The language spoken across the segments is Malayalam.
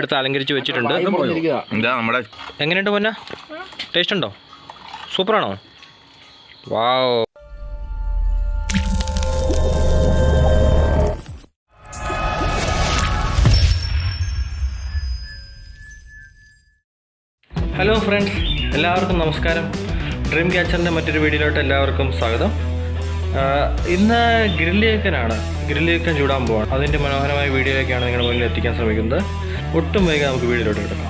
എടുത്ത് അലങ്കരിച്ച് വെച്ചിട്ടുണ്ട്. എങ്ങനെയുണ്ട് പൊന്ന? ടേസ്റ്റ് ഉണ്ടോ? സൂപ്പറാണോ? വാവ്. ഹലോ ഫ്രണ്ട്സ്, എല്ലാവർക്കും നമസ്കാരം. ഡ്രീം ക്യാച്ചറിൻ്റെ മറ്റൊരു വീഡിയോയിലോട്ട് എല്ലാവർക്കും സ്വാഗതം. ഇന്ന് ഗ്രില്ല് ചിക്കൻ ചൂടാൻ പോവാണ്. അതിൻ്റെ മനോഹരമായ വീഡിയോയൊക്കെയാണ് നിങ്ങളുടെ മുന്നിൽ എത്തിക്കാൻ ശ്രമിക്കുന്നത്. ഒട്ടും വൈകാതെ നമുക്ക് വീഡിയോയിലോട്ട് കിടക്കാം.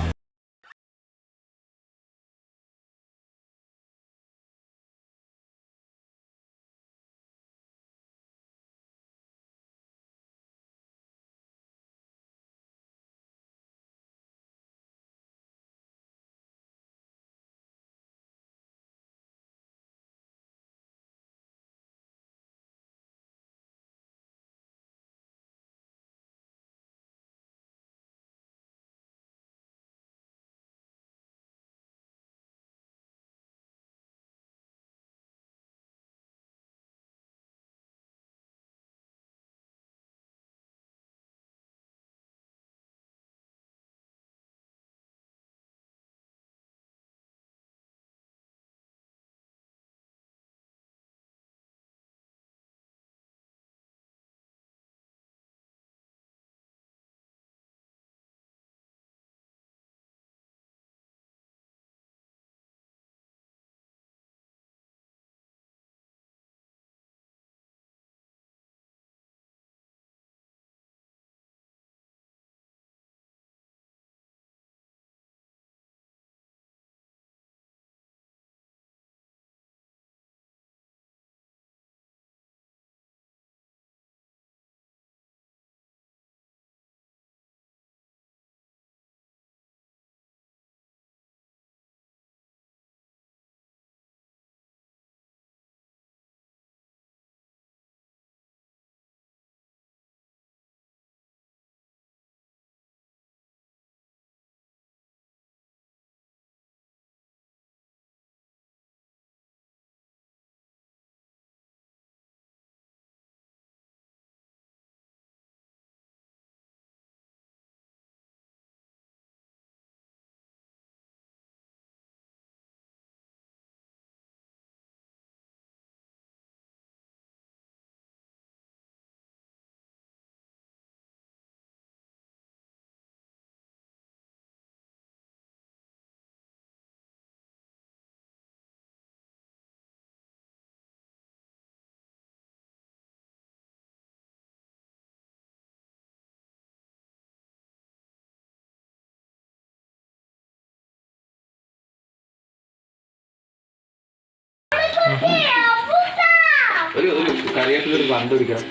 ഒരു കറിയായിട്ടൊരു പന്ത് പിടിക്കണം.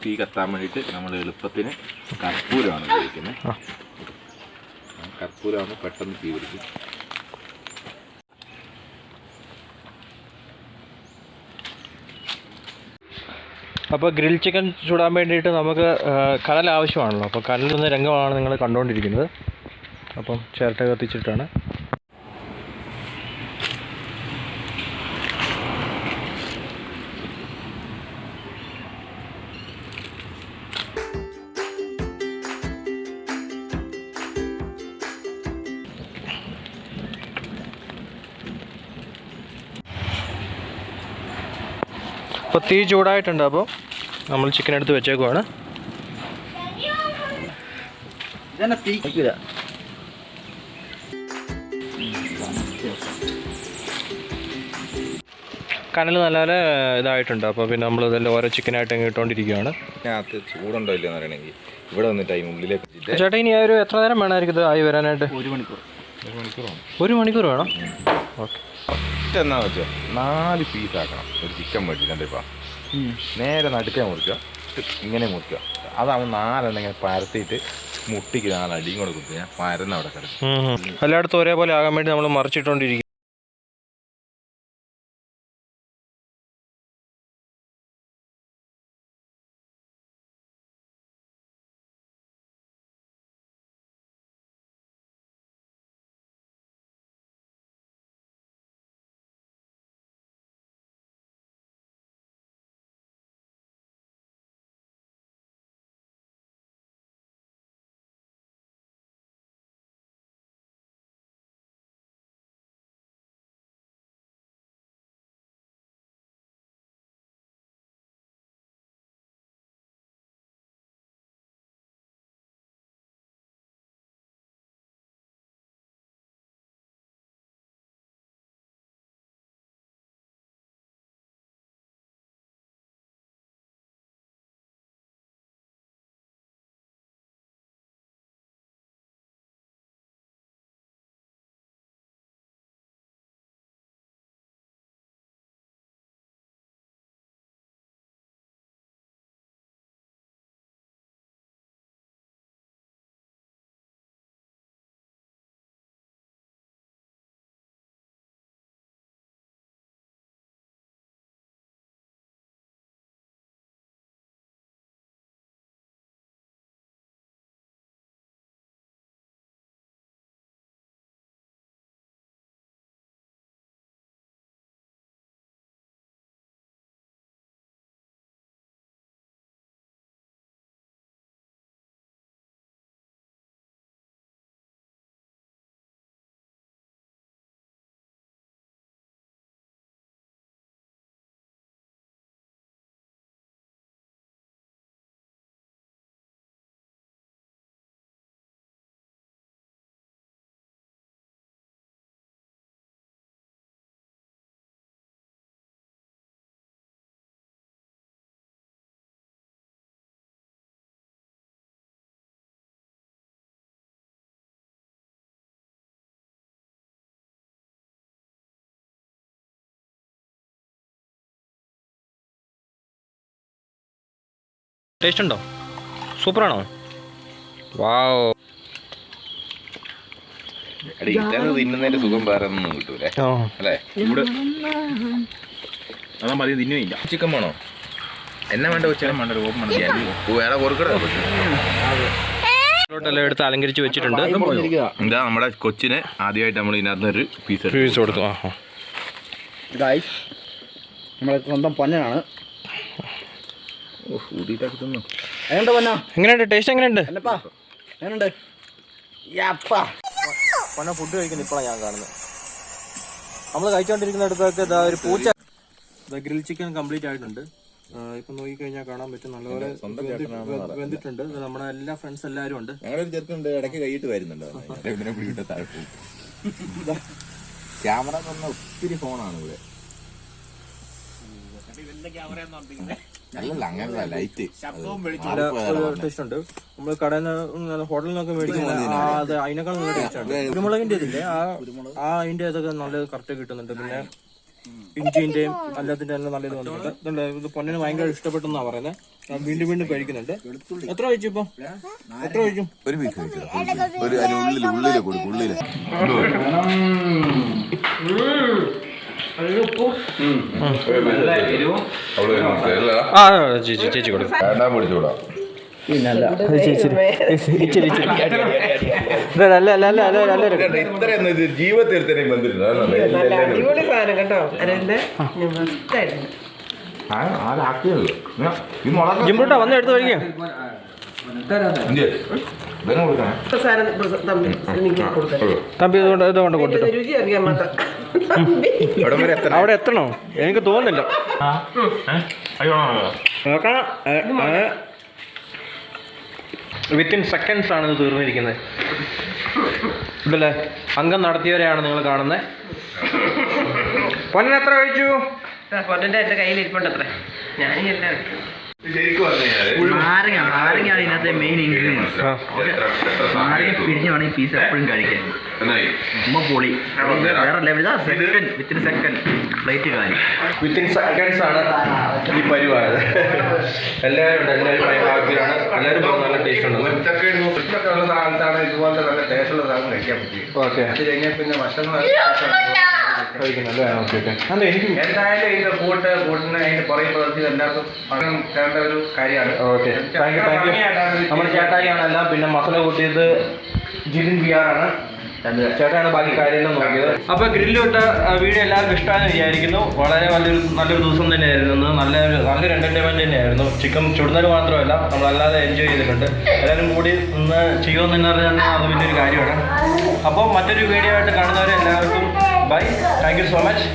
തീ കത്താൻ വേണ്ടിയിട്ട് നമ്മൾ എളുപ്പത്തിന് കർപ്പൂരമാണ് ഉപയോഗിക്കുന്നത്. കർപ്പൂരമാകുമ്പോൾ പെട്ടെന്ന് തീ പിടിക്കും. അപ്പോൾ ഗ്രിൽ ചിക്കൻ ചൂടാൻ വേണ്ടിയിട്ട് നമുക്ക് കനൽ ആവശ്യമാണല്ലോ. അപ്പോൾ കനലിൽ നിന്ന് രംഗമാണ് നിങ്ങൾ കണ്ടുകൊണ്ടിരിക്കുന്നത്. അപ്പം ചിരട്ട കത്തിച്ചിട്ടാണ്. അപ്പോൾ തീ ചൂടായിട്ടുണ്ട്. അപ്പോൾ നമ്മൾ ചിക്കൻ എടുത്ത് വെച്ചേക്കുവാണ്. കനൽ നല്ലപോലെ ഇതായിട്ടുണ്ട്. അപ്പോൾ പിന്നെ നമ്മൾ ഇതെല്ലാം ഓരോ ചിക്കനായിട്ട് അങ്ങ് ഇട്ടുകൊണ്ടിരിക്കുകയാണ്. ചൂടുണ്ടോ ഇല്ലെന്ന് പറയണമെങ്കിൽ ഇവിടെ വന്നിട്ട് ഉള്ളിലേക്ക്. ചേട്ടാ, ഇനി ഒരു എത്ര നേരം വേണമായിരിക്കും ഇത് ആയി വരാനായിട്ട്? 1 മണിക്കൂർ വേണം. ഓക്കെ. എന്നാ വെച്ചാൽ 4 പീസാക്കണം ഒരു ചിക്കൻ മേടിച്ചിട്ട്. ഇപ്പം നേരെ നടുക്കാൻ മുറിക്കുക, ഇങ്ങനെ മുറിക്കുക. അതാവുമ്പോൾ 4 ഇങ്ങനെ പരത്തിയിട്ട് മുട്ടിക്ക് 4 അടിയും കൂടെ കൊടുത്തു ഞാൻ പരന്ന് അവിടെ കിടക്കും. എല്ലായിടത്തും ഒരേപോലെ ആകാൻ വേണ്ടി നമ്മൾ മറിച്ചിട്ടുകൊണ്ടിരിക്കും. ടേസ്റ്റ് ഉണ്ടോ? സൂപ്പറാണോ? വാവ്. തിന്നുന്നതിന്റെ സുഖം വേറെ ഒന്നും കിട്ടൂലേ അല്ലേ? ഇവിടെ അതാ മതി തിന്നുമില്ല. ചിക്കൻ വേണോ? എന്നാ വേണ്ട വെച്ചാലും വേണ്ട വേറെ എല്ലാം എടുത്ത് അലങ്കരിച്ച് വെച്ചിട്ടുണ്ട്. എന്താ നമ്മുടെ കൊച്ചിന് ആദ്യമായിട്ട് നമ്മൾ ഇതിനകത്ത് ഒരു പീസ് കൊടുത്തു. നമ്മളെ സ്വന്തം പൊന്നനാണ്. എങ്ങനെയുണ്ട്? ടേസ്റ്റ് എങ്ങനെയുണ്ട്? എങ്ങനെയുണ്ട്? പൊന്ന ഫുഡ് കഴിക്കുന്നത് ഇപ്പോഴാണ് ഞാൻ കാണുന്നത്. നമ്മൾ കഴിച്ചുകൊണ്ടിരിക്കുന്നിടത്തൊക്കെ ഒരു പൂച്ച. ഗ്രിൽ ചിക്കൻ കംപ്ലീറ്റ് ആയിട്ടുണ്ട്. ഇപ്പൊ നോക്കിക്കഴിഞ്ഞാൽ കാണാൻ പറ്റും നല്ലപോലെ വെന്തിട്ടുണ്ട്. നമ്മുടെ എല്ലാ ഫ്രണ്ട്സ് എല്ലാവരും ഉണ്ട്. ഞങ്ങളൊരു ചെറുക്കുണ്ട് ഇടയ്ക്ക് കൈയിട്ട് വരുന്നുണ്ടോ ക്യാമറ തന്ന ഒത്തിരി ഫോണാണ് ഇവിടെ. അല്ലല്ല അങ്ങനല്ല ലൈറ്റ് ടേസ്റ്റ് ഉണ്ട്. നമ്മൾ കടയിൽ നിന്ന് ഹോട്ടലിൽ നിന്നൊക്കെ മേടിക്കുന്ന അതിനേക്കാൾ നല്ല ടേസ്റ്റ് ഉണ്ട്. കുരുമുളകിന്റെ ഇതില്ലേ അതിന്റെ ഇതൊക്കെ നല്ല കറക്റ്റ് കിട്ടുന്നുണ്ട്. പിന്നെ ഇഞ്ചിന്റെയും എല്ലാത്തിന്റെ എല്ലാം നല്ല ഇത് വന്നിട്ടുണ്ട്. ഇത് പൊന്നിന് ഭയങ്കര ഇഷ്ടപ്പെട്ടെന്നാ പറയുന്നത്. വീണ്ടും വീണ്ടും കഴിക്കുന്നുണ്ട്. എത്ര കഴിച്ചു ഇപ്പൊ? എത്ര കഴിച്ചു? ഒരു പീസ് കഴിച്ചു. ഒരു ഉള്ളില് കൊടുക്കും. ഉള്ളില് ചേച്ചി കൊടുക്കും. ജീവിതത്തിൽ ജിംബ്രൂട്ടാ വന്ന് എടുത്ത് കഴിക്കാം. തമ്പി ഇതുകൊണ്ട് കൊടുത്തിട്ട് അവിടെ എത്തണോ? എനിക്ക് തോന്നുന്നില്ല. വിത്തിൻ സെക്കൻഡ്സ് ആണ് ഇത് തീർന്നിരിക്കുന്നത്. ഇതല്ലേ അംഗം നടത്തിയവരെയാണ് നിങ്ങൾ കാണുന്നത്. പൊന്നൻ എത്ര കഴിച്ചു? പൊന്നന്റെ എന്റെ കയ്യിൽ ഇരിപ്പുണ്ടത്രേ. ഞാനെല്ലാം നാരങ്ങയാണ് ഇതിനകത്തെ മെയിൻ ഇൻഗ്രീഡിയൻസ്. നാരങ്ങ പിരിഞ്ഞാണ് ഈ പീസ് എപ്പോഴും കഴിക്കാൻ. പൊളി വേറെ level. Second within second plate കാര്യം. വിത്തിൻ സെക്കൻഡ്സ് ആണ് ഈ പരിപാടി. എല്ലാവരും ഉണ്ട്. എല്ലാവരും ഹാപ്പിയാണ്. എല്ലാവരും നല്ല ടേസ്റ്റ് ഉണ്ട്. ഇതുപോലത്തെ നല്ല ടേസ്റ്റുള്ള സാധനം കഴിക്കാൻ പറ്റും. ഓക്കെ അത് കഴിഞ്ഞാൽ പിന്നെ ഭക്ഷണം കഴിക്കുന്നല്ലേ? Okay okay. അല്ല എനിക്ക് എന്തായാലും ഇത് കൂട്ടിന് അതിന്റെ പുറകെ പ്രവർത്തി എല്ലാവർക്കും കാണേണ്ട ഒരു കാര്യമാണ്. Okay thank you. നമ്മുടെ ചേട്ടായിയാണ് എല്ലാം. പിന്നെ മസാല കൂട്ടിയത് ജിതിൻ ബിയാറാണ്. ചേട്ടാണ് ബാക്കി കാര്യമെല്ലാം നോക്കിയത്. അപ്പോൾ ഗ്രില്ല് വിട്ട വീഡിയോ എല്ലാവർക്കും ഇഷ്ടമാണെന്ന് വിചാരിക്കുന്നു. വളരെ നല്ലൊരു ദിവസം തന്നെയായിരുന്നു. നല്ലൊരു എൻ്റർടൈൻമെൻറ്റ് തന്നെയായിരുന്നു. ചിക്കൻ ചുടുന്നത് മാത്രമല്ല നമ്മളല്ലാതെ എൻജോയ് ചെയ്തിട്ടുണ്ട്. എല്ലാവരും കൂടി നിന്ന് ചെയ്യുമെന്ന് തന്നെ അറിയാൻ അത് വലിയൊരു കാര്യമാണ്. അപ്പോൾ മറ്റൊരു വീഡിയോ ആയിട്ട് കാണുന്നവരെ എല്ലാവർക്കും bye. Thank you so much.